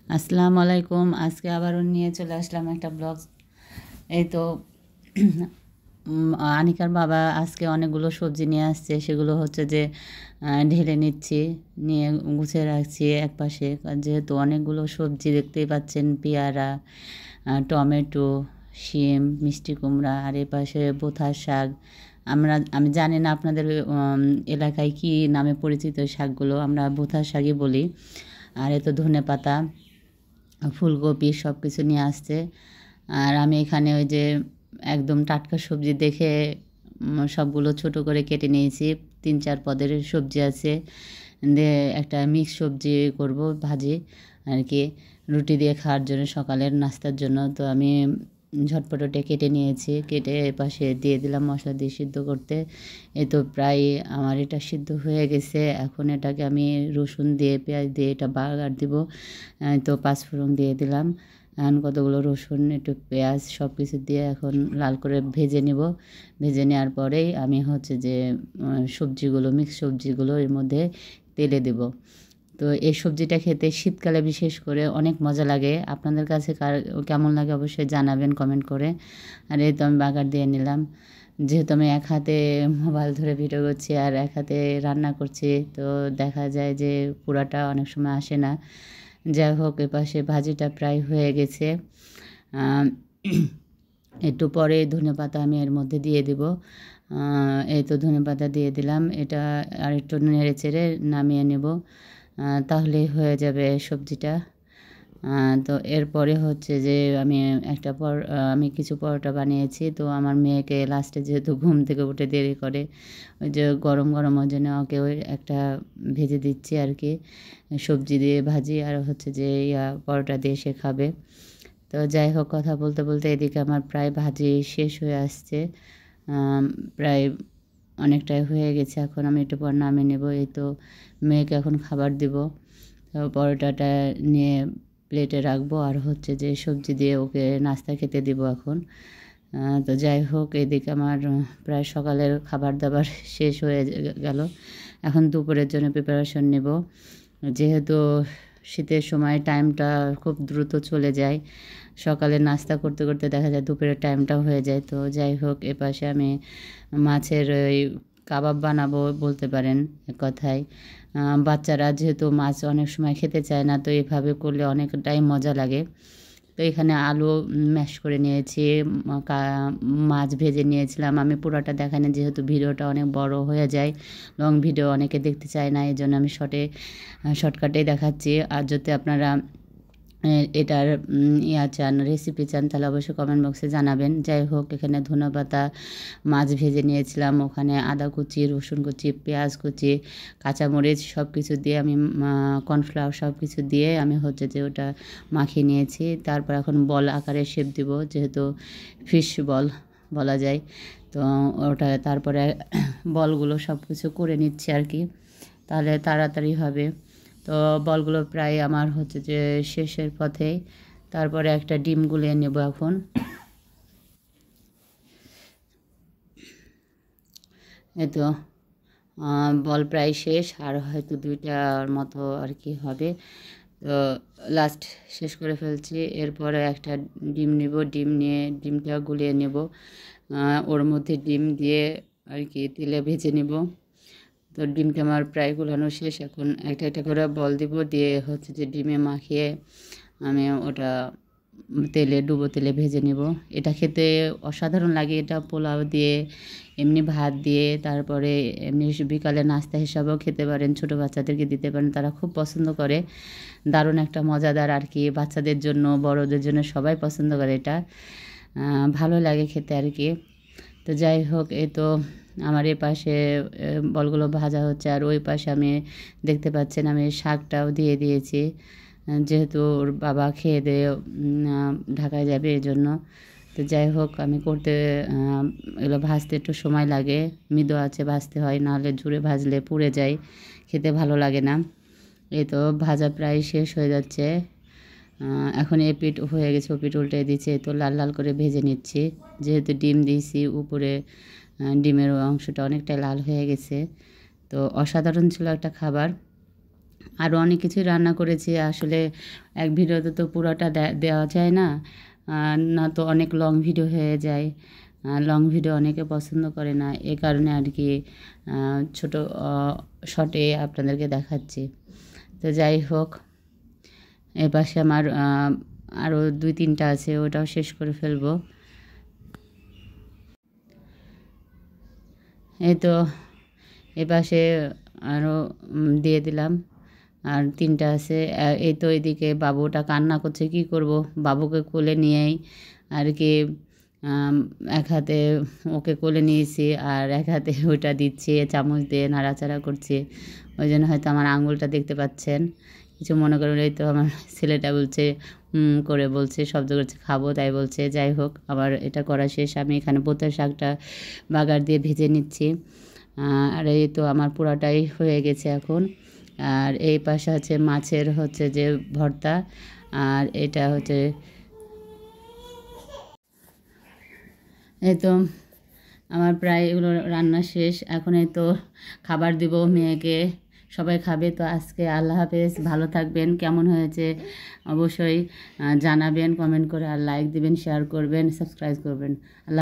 আসসালামু আলাইকুম। আজকে আবারও নিয়ে চলে আসলাম একটা ব্লগ। এই তো আনিকার বাবা আজকে অনেকগুলো সবজি নিয়ে আসছে, সেগুলো হচ্ছে যে ঢেলে নিচ্ছি, নিয়ে গুছিয়ে রাখছি একপাশে। যেহেতু অনেকগুলো সবজি দেখতেই পাচ্ছেন, পেয়ারা, টমেটো, শিম, মিষ্টি কুমড়া, আর এ পাশে বোথার শাক। আমি জানি না আপনাদের এলাকায় কী নামে পরিচিত শাকগুলো, আমরা বোথার শাকই বলি। আর এ তো ধনেপাতা, ফুলকপি সব কিছু নিয়ে আসছে। আর আমি এখানে ওই যে একদম টাটকা সবজি দেখে সবগুলো ছোট করে কেটে নিয়েছি। 3-4 পদের সবজি আছে, দিয়ে একটা মিক্স সবজি করব, ভাজি আর কি, রুটি দিয়ে খাওয়ার জন্য, সকালের নাস্তার জন্য। তো আমি ঝটপটে কেটে নিয়েছি, কেটে এপাশে দিয়ে দিলাম মশলা দিয়ে সিদ্ধ করতে। এই তো প্রায় আমার এটা সিদ্ধ হয়ে গেছে। এখন এটাকে আমি রসুন দিয়ে, পেঁয়াজ দিয়ে এটা বাগার দিব। তো পাঁচফোড়ন দিয়ে দিলাম। এখন কতগুলো রসুন, একটু পেঁয়াজ সব কিছু দিয়ে এখন লাল করে ভেজে নেব। ভেজে নেওয়ার পরেই আমি হচ্ছে যে সবজিগুলো, মিক্স সবজিগুলো এর মধ্যে তেলে দেব। তো এই সবজিটা খেতে শীতকালে বিশেষ করে অনেক মজা লাগে। আপনাদের কাছে কেমন লাগে অবশ্যই জানাবেন কমেন্ট করে। আর এই তো আমি বাগার দিয়ে নিলাম। যেহেতু আমি এক হাতে মোবাইল ধরে ভিডিও করছি আর এক হাতে রান্না করছি, তো দেখা যায় যে পুরাটা অনেক সময় আসে না। যাই হোক, এপাশে ভাজিটা প্রায় হয়ে গেছে। একটু পরে ধনেপাতা আমি এর মধ্যে দিয়ে দেব। এই তো ধনেপাতা দিয়ে দিলাম। এটা আর একটু নেড়ে চেড়ে নামিয়ে নেব, তাহলেই হয়ে যাবে সবজিটা। তো এরপরে হচ্ছে যে আমি কিছু পরোটা বানিয়েছি। তো আমার মেয়েকে লাস্টে যেহেতু ঘুম থেকে উঠে দেরি করে, ওই যে গরম গরম, ওই জন্য ওকে ওই একটা ভেজে দিচ্ছি আর কি, সবজি দিয়ে ভাজি, আর হচ্ছে যে পরোটা দিয়ে সে খাবে। তো যাই হোক, কথা বলতে বলতে এদিকে আমার প্রায় ভাজি শেষ হয়ে আসছে। প্রায় অনেকটাই হয়ে গেছে। এখন আমি একটু পর নামিয়ে নেব। এই তো মেয়েকে এখন খাবার দিব। তো পরোটাটা নিয়ে প্লেটে রাখবো, আর হচ্ছে যে সবজি দিয়ে ওকে নাস্তা খেতে দিব এখন। তো যাই হোক, এদিকে আমার প্রায় সকালের খাবার দাবার শেষ হয়ে গেল। এখন দুপুরের জন্য প্রিপারেশন নেব। যেহেতু শীতের সময় টাইমটা খুব দ্রুত চলে যায়, সকালে নাস্তা করতে করতে দেখা যায় দুপুরের টাইমটাও হয়ে যায়। তো যাই হোক, এপাশে আমি মাছের ওই কাবাব বানাবো বলতে পারেন এক কথায়। বাচ্চারা যেহেতু মাছ অনেক সময় খেতে চায় না, তো এভাবে করলে অনেকটাই মজা লাগে। তো এখানে আলু ম্যাশ করে নিয়েছি, মাছ ভেজে নিয়েছিলাম। আমি পুরোটা দেখাইনি, যেহেতু ভিডিওটা অনেক বড় হয়ে যায়, লং ভিডিও অনেকে দেখতে চায় না, এই জন্য আমি শর্টকাটেই দেখাচ্ছি। আর যদি আপনারা এটার চান, রেসিপি চান, তাহলে অবশ্যই কমেন্ট বক্সে জানাবেন। যাই হোক, এখানে ধনেপাতা, মাছ ভেজে নিয়েছিলাম, ওখানে আদা কুচি, রসুন কুচি, পেঁয়াজ কুচি, কাঁচামরিচ সব কিছু দিয়ে আমি, কর্নফ্লাওয়ার সব কিছু দিয়ে আমি হচ্ছে যে ওটা মাখিয়ে নিয়েছি। তারপর এখন বল আকারে শেপ দিব, যেহেতু ফিশ বল বলা যায়। তো ওটা তারপরে বলগুলো সব কিছু করে নিচ্ছি আর কি, তাহলে তাড়াতাড়ি হবে। তো বলগুলো প্রায় আমার হচ্ছে যে শেষের পথে। তারপরে একটা ডিম গুলিয়ে নেব এখন। এই তো বল প্রায় শেষ, আর হয়তো 2টার মতো আর কি হবে। তো লাস্ট শেষ করে ফেলছি। এরপরে একটা ডিম নেব, ডিম নিয়ে ডিমটা গুলিয়ে নেব, ওর মধ্যে ডিম দিয়ে আর কি তেলে ভেজে নেব। তো ডিমটা আমার প্রায় গুলানো শেষ। এখন একটা একটা করে বল দিব, দিয়ে হচ্ছে যে ডিমে মাখিয়ে আমি ওটা ডুবো তেলে ভেজে নেব। এটা খেতে অসাধারণ লাগে। এটা পোলাও দিয়ে, এমনি ভাত দিয়ে, তারপরে এমনি বিকালে নাস্তা হিসাবেও খেতে পারেন, ছোটো বাচ্চাদেরকে দিতে পারেন, তারা খুব পছন্দ করে। দারুণ একটা মজাদার আর কি, বাচ্চাদের জন্য, বড়োদের জন্য সবাই পছন্দ করে এটা। ভালো লাগে খেতে আর কি। তো যাই হোক, এই তো আমার এ পাশে বলগুলো ভাজা হচ্ছে, আর ওই পাশে আমি দেখতে পাচ্ছেন আমি শাকটাও দিয়ে দিয়েছি, যেহেতু ওর বাবা খেয়ে দিয়ে ঢাকায় যাবে এই জন্য। তো যাই হোক, আমি এগুলো ভাজতে একটু সময় লাগে, মৃদু আছে ভাজতে হয়, নাহলে জুড়ে ভাজলে পুড়ে যায়, খেতে ভালো লাগে না। এই তো ভাজা প্রায় শেষ হয়ে যাচ্ছে। এখন এ পিঠ হয়ে গেছে, ও পিঠ উল্টে দিচ্ছে। তো লাল লাল করে ভেজে নিচ্ছি, যেহেতু ডিম দিয়েছি উপরে, ডিমের অংশটা অনেকটাই লাল হয়ে গেছে। তো অসাধারণ ছিল একটা খাবার। আরও অনেক কিছুই রান্না করেছি। আসলে এক ভিডিওতে তো পুরোটা দেওয়া যায় না, না তো অনেক লং ভিডিও হয়ে যায়। লং ভিডিও অনেকে পছন্দ করে না, এ কারণে আর কি ছোটো শর্টে আপনাদেরকে দেখাচ্ছি। তো যাই হোক, এ পাশে আমার আরও 2-3টা আছে, ওটাও শেষ করে ফেলবো। এই তো এপাশে আরও দিয়ে দিলাম, আর 3টা আছে। এই তো এদিকে বাবুটা কান্না করছে, কি করব, বাবুকে কোলে নিয়েই আর কি এক হাতে ওকে কোলে নিয়েছি আর এক হাতে ওটা দিচ্ছি, চামচ দিয়ে নাড়াচাড়া করছি। ওই জন্য হয়তো আমার আঙুলটা দেখতে পাচ্ছেন, কিছু মনে করবেন। এই তো আমার ছেলেটা বলছে করে বলছে, শব্দ করছে খাবো, তাই বলছে। যাই হোক, আবার এটা করা শেষ। আমি এখানে পোতের শাকটা বাগার দিয়ে ভেজে নিচ্ছি। আর এই তো আমার পুরাটাই হয়ে গেছে এখন। আর এই পাশে হচ্ছে মাছের হচ্ছে যে ভর্তা, আর এটা হচ্ছে এই তো আমার প্রায় এগুলো রান্না শেষ। এখন এই তো খাবার দিব মেয়েকে, সবাই খাবে। তো আজকে আল্লাহ হাফেজ, ভালো থাকবেন। কেমন হয়েছে অবশ্যই জানাবেন কমেন্ট করে, আর লাইক দিবেন, শেয়ার করবেন, সাবস্ক্রাইব করবেন। আল্লাহ।